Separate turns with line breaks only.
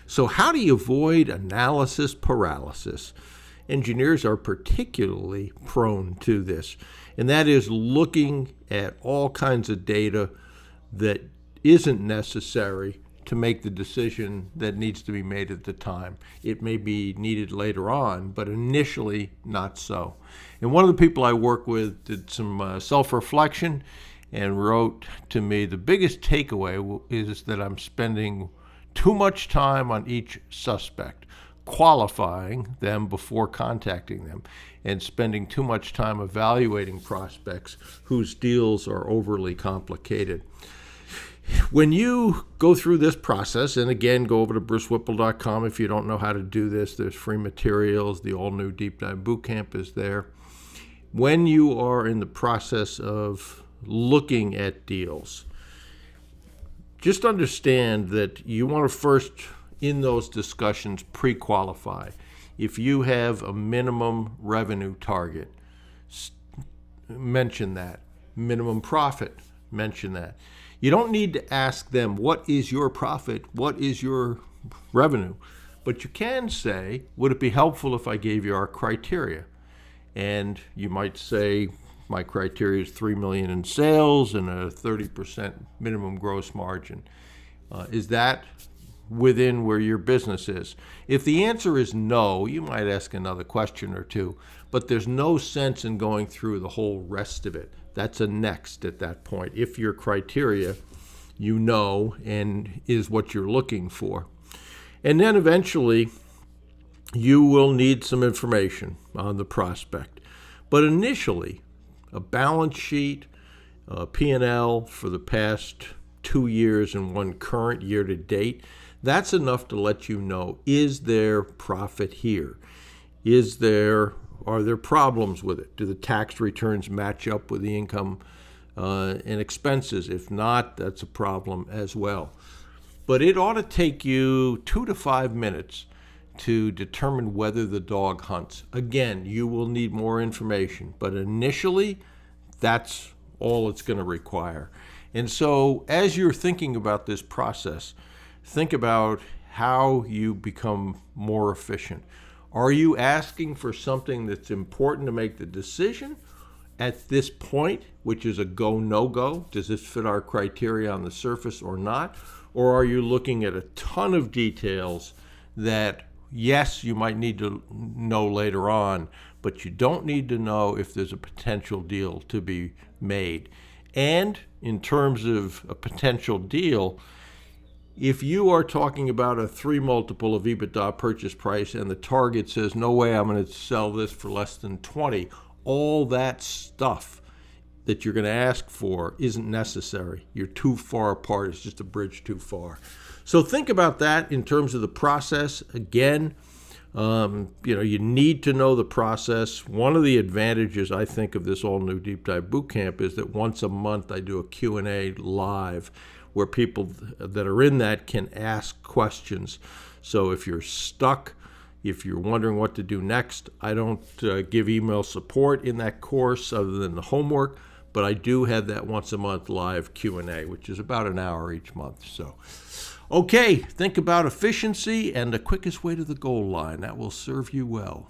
So how do you avoid analysis paralysis? Engineers are particularly prone to this, and that is looking at all kinds of data that isn't necessary to make the decision that needs to be made at the time. It may be needed later on, but initially not so. And one of the people I work with did some self-reflection and wrote to me, the biggest takeaway is that I'm spending too much time on each suspect, qualifying them before contacting them, and spending too much time evaluating prospects whose deals are overly complicated. When you go through this process, and again, go over to brucewhipple.com if you don't know how to do this. There's free materials. The all-new Deep Dive Bootcamp is there. When you are in the process of looking at deals, just understand that you want to first, in those discussions, pre-qualify. If you have a minimum revenue target, mention that. Minimum profit, mention that. You don't need to ask them, what is your profit? What is your revenue? But you can say, would it be helpful if I gave you our criteria? And you might say, my criteria is $3 million in sales and a 30% minimum gross margin. Is that within where your business is? If the answer is no, you might ask another question or two, but there's no sense in going through the whole rest of it. That's a next at that point, if your criteria you know and is what you're looking for. And then eventually you will need some information on the prospect. But initially, a balance sheet, a P&L for the past 2 years and one current year to date, that's enough to let you know, is there profit here? Are there problems with it? Do the tax returns match up with the income and expenses? If not, that's a problem as well. But it ought to take you 2 to 5 minutes to determine whether the dog hunts. Again, you will need more information, but initially, that's all it's going to require. And so as you're thinking about this process, think about how you become more efficient. Are you asking for something that's important to make the decision at this point, which is a go, no-go? Does this fit our criteria on the surface or not? Or are you looking at a ton of details that, yes, you might need to know later on, but you don't need to know if there's a potential deal to be made? And in terms of a potential deal, if you are talking about a 3 multiple of EBITDA purchase price and the target says, no way, I'm going to sell this for less than 20, all that stuff that you're going to ask for isn't necessary. You're too far apart. It's just a bridge too far. So think about that in terms of the process. Again, you need to know the process. One of the advantages, I think, of this all-new Deep Dive Bootcamp is that once a month I do a Q&A live where people that are in that can ask questions. So if you're stuck, if you're wondering what to do next, I don't give email support in that course other than the homework, but I do have that once a month live Q&A, which is about an hour each month. So, okay, think about efficiency and the quickest way to the goal line. That will serve you well.